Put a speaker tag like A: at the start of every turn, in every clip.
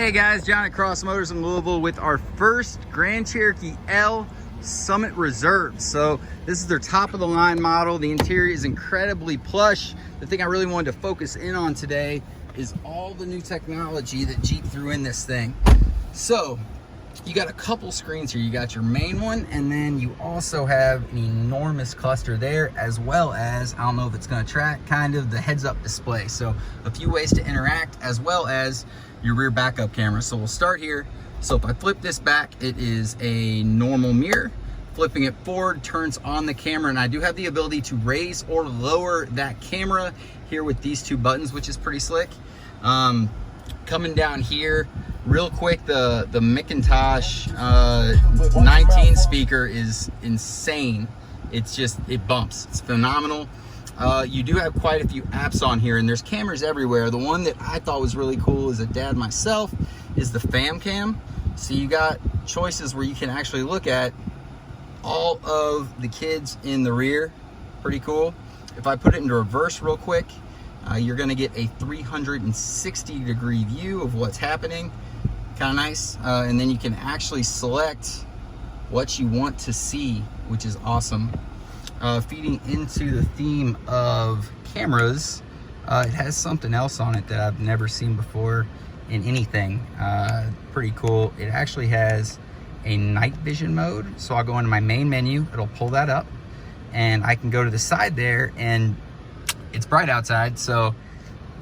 A: Hey guys, John at Cross Motors in Louisville with our first Grand Cherokee L Summit Reserve. So this is their top of the line model. The interior is incredibly plush. The thing I really wanted to focus in on today is all the new technology that Jeep threw in this thing. So you got a couple screens here. You got your main one, and then you also have an enormous cluster there, as well as, I don't know if it's going to track, kind of the heads-up display. So a few ways to interact, as well as your rear backup camera. So we'll start here. So if I flip this back, it is a normal mirror. Flipping it forward turns on the camera, and I do have the ability to raise or lower that camera here with these two buttons, which is pretty slick. Coming down here real quick, the Macintosh 19 speaker is insane. It's just, it bumps. It's phenomenal. You do have quite a few apps on here, and there's cameras everywhere. The one that I thought was really cool as a dad myself is the fam cam. So you got choices where you can actually look at all of the kids in the rear. Pretty cool. If I put it into reverse real quick, you're gonna get a 360-degree view of what's happening. Kind of nice. And then you can actually select what you want to see, which is awesome. Feeding into the theme of cameras, it has something else on it that I've never seen before in anything. Pretty cool. It actually has a night vision mode. So I'll go into my main menu, it'll pull that up, and I can go to the side there, and it's bright outside, so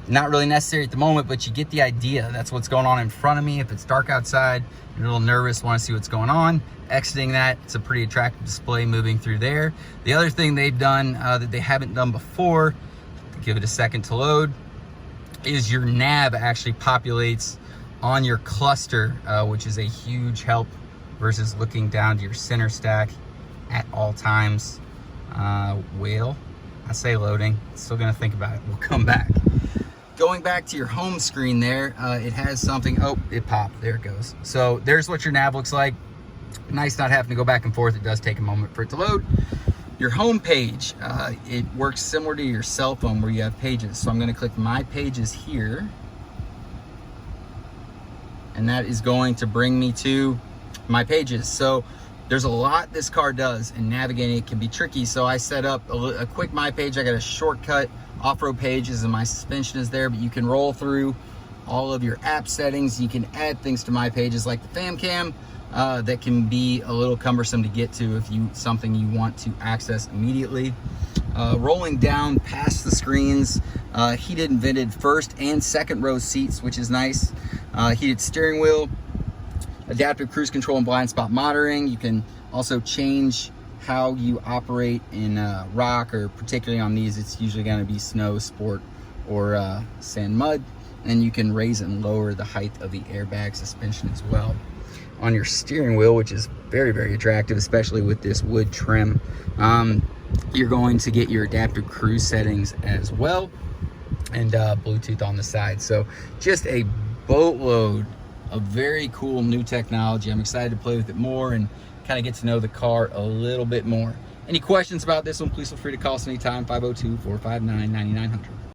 A: not really necessary at the moment, but you get the idea. That's what's going on in front of me. If it's dark outside, you're a little nervous, want to see what's going on. Exiting that, it's a pretty attractive display moving through there. The other thing they've done that they haven't done before, give it a second to load, is your nav actually populates on your cluster, which is a huge help versus looking down to your center stack at all times. I say loading, still gonna think about it. We'll come back. Going back to your home screen there, it has something, oh, it popped, there it goes. So there's what your nav looks like. Nice not having to go back and forth. It does take a moment for it to load. Your home page, it works similar to your cell phone where you have pages. So I'm gonna click My Pages here. And that is going to bring me to my pages. So there's a lot this car does, and navigating it can be tricky. So I set up a quick My Page. I got a shortcut, off-road pages, and my suspension is there, but you can roll through all of your app settings. You can add things to My Pages like the fam cam that can be a little cumbersome to get to if something you want to access immediately. Rolling down past the screens, heated and vented first and second row seats, which is nice. Heated steering wheel, adaptive cruise control and blind spot monitoring. You can also change how you operate in rock, or particularly on these, it's usually going to be snow, sport, or sand mud. And you can raise and lower the height of the airbag suspension as well. On your steering wheel, which is very, very attractive, especially with this wood trim, you're going to get your adaptive cruise settings as well, and Bluetooth on the side. So just a boatload of very cool new technology. I'm excited to play with it more and kind of get to know the car a little bit more. Any questions about this one, please feel free to call us anytime, 502-459-9900.